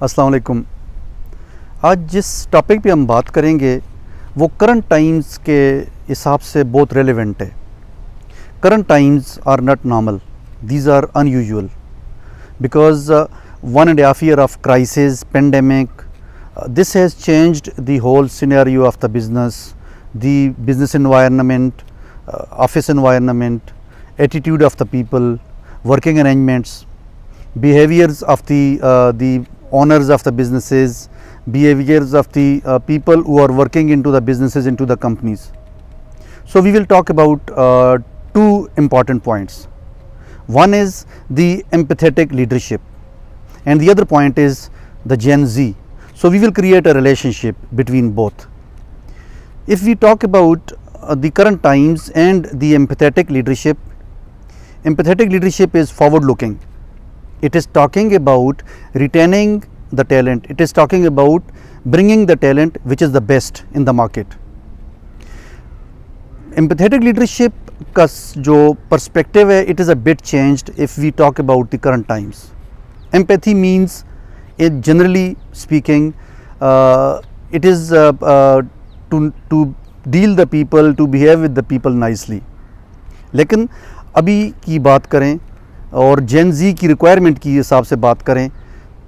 अस्सलाम वालेकुम। आज जिस टॉपिक पे हम बात करेंगे वो करंट टाइम्स के हिसाब से बहुत रेलेवेंट है। Current times are not normal, these are unusual because 1.5 year of crisis, pandemic, this has changed the whole scenario of the business environment, office environment, attitude of the people, working arrangements, behaviors of the owners of the businesses, behaviors of the people who are working into the businesses, into the companies. So we will talk about two important points. One is the empathetic leadership and the other point is the Gen Z. So we will create a relationship between both. If we talk about the current times and the empathetic leadership is forward looking. It is talking about retaining the talent. It is talking about bringing the talent which is the best in the market. Empathetic leadership का जो perspective है, it is a bit changed if we talk about the current times. Empathy means, it generally speaking, it is to deal the people, to behave with the people nicely. लेकिन अभी की बात करें और Gen Z की requirement की हिसाब से बात करें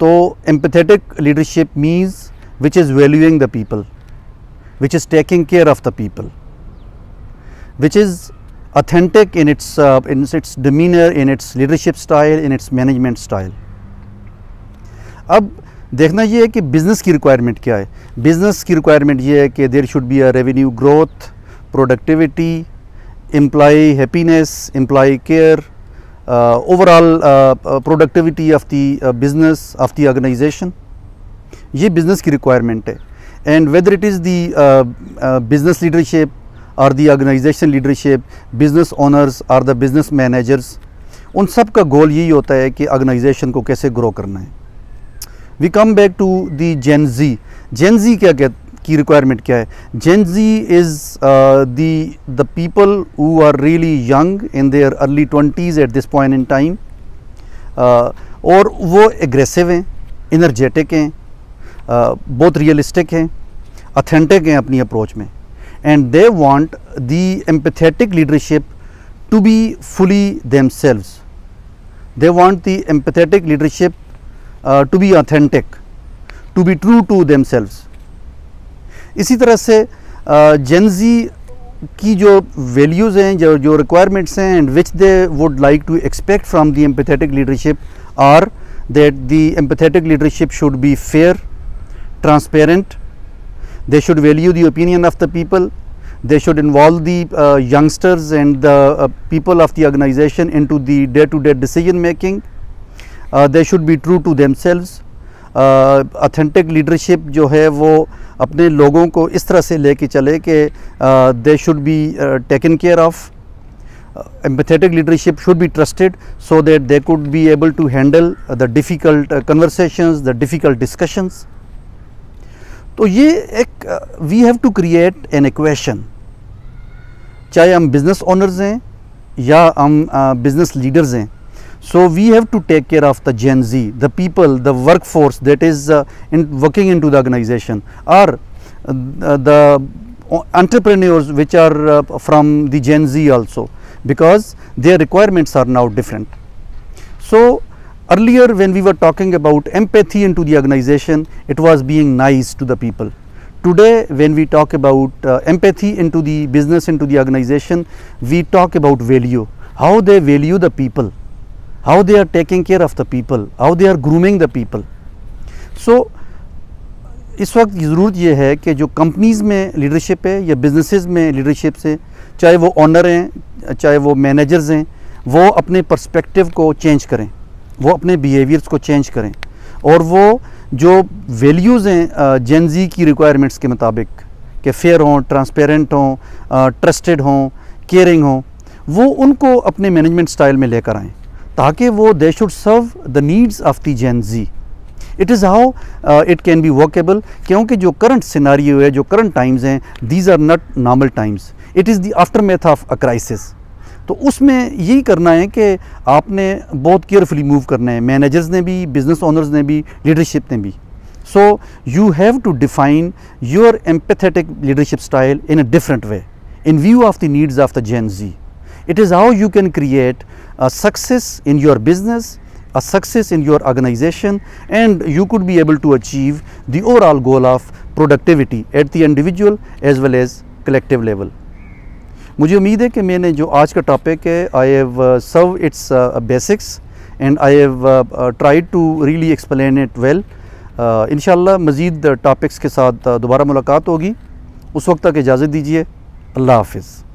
तो empathetic leadership means which is valuing the people, which is taking care of the people, which is authentic in its demeanor, in its leadership style, in its management style. अब देखना ये है कि बिज़नेस की रिक्वायरमेंट क्या है। Business की requirement ये है कि there should be a revenue growth, productivity, employee happiness, employee care, overall productivity of the business of the organisation. ये बिज़नेस की रिक्वायरमेंट है। And whether it is the business leadership और the organisation leadership, business owners और the business managers, उन सब का गोल यही होता है कि ऑर्गेनाइजेशन को कैसे ग्रो करना है। We come back to the Gen Z. Gen Z क्या की रिक्वायरमेंट क्या है? Gen Z is the people who are really young in their early 20s at this point in time, और वो एग्रेसिव हैं, इनर्जेटिक हैं, बहुत रियलिस्टिक हैं, ऑथेंटिक हैं अपनी अप्रोच में। And they want the empathetic leadership to be fully themselves. They want the empathetic leadership to be authentic, to be true to themselves. इसी तरह से Gen Z की जो values हैं, जो requirements हैं, and which they would like to expect from the empathetic leadership are that the empathetic leadership should be fair, transparent. They should value the opinion of the people. They should involve the youngsters and the people of the organization into the day-to-day decision making. They should be true to themselves. Authentic leadership जो है वो अपने लोगों को इस तरह से लेके चले कि they should be taken care of. Empathetic leadership should be trusted so that they could be able to handle the difficult conversations, the difficult discussions. तो ये एक we have to create an equation, चाहे हम business owners हैं या हम business leaders हैं। So we have to take care of the Gen Z, the people, the work force that is working in to the organisation, और the entrepreneurs which are from the Gen Z also, because their requirements are now different. So earlier when we were talking about empathy into the organization, it was being nice to the people. Today when we talk about empathy into the business, into the organization, we talk about value, how they value the people, how they are taking care of the people, how they are grooming the people. So इस वक्त ज़रूरत ये है कि जो companies में leadership है या बिजनेसेस में लीडरशिप से, चाहे वो ओनर हैं, चाहे वो मैनेजर्स हैं, वो अपने पर्सपेक्टिव को चेंज करें, वो अपने बिहेवियर्स को चेंज करें, और वो जो वैल्यूज़ हैं जेन जी की रिक्वायरमेंट्स के मुताबिक कि फेयर हों, ट्रांसपेरेंट हों, ट्रस्टेड हों, केयरिंग हों, वो उनको अपने मैनेजमेंट स्टाइल में लेकर आएँ ताकि वो they should serve the needs of the Gen Z. It is how it can be workable, क्योंकि जो करंट सिनारियो है, जो करंट टाइम्स हैं, these are not normal times, it is the aftermath of a crisis. तो उसमें यही करना है कि आपने बहुत केयरफुली मूव करना है, मैनेजर्स ने भी, बिजनेस ओनर्स ने भी, लीडरशिप ने भी. So you have to define your empathetic leadership style in a different way in view of the needs of the Gen Z. It is how you can create a success in your business, a success in your organization, and you could be able to achieve the overall goal of productivity at the individual as well as collective level. मुझे उम्मीद है कि मैंने जो आज का topic है, I have served its basics and I have tried to really explain it well. इंशाल्लाह मज़ीद टॉपिक्स के साथ दोबारा मुलाकात होगी. उस वक्त तक इजाज़त दीजिए. अल्लाह हाफ़िज़.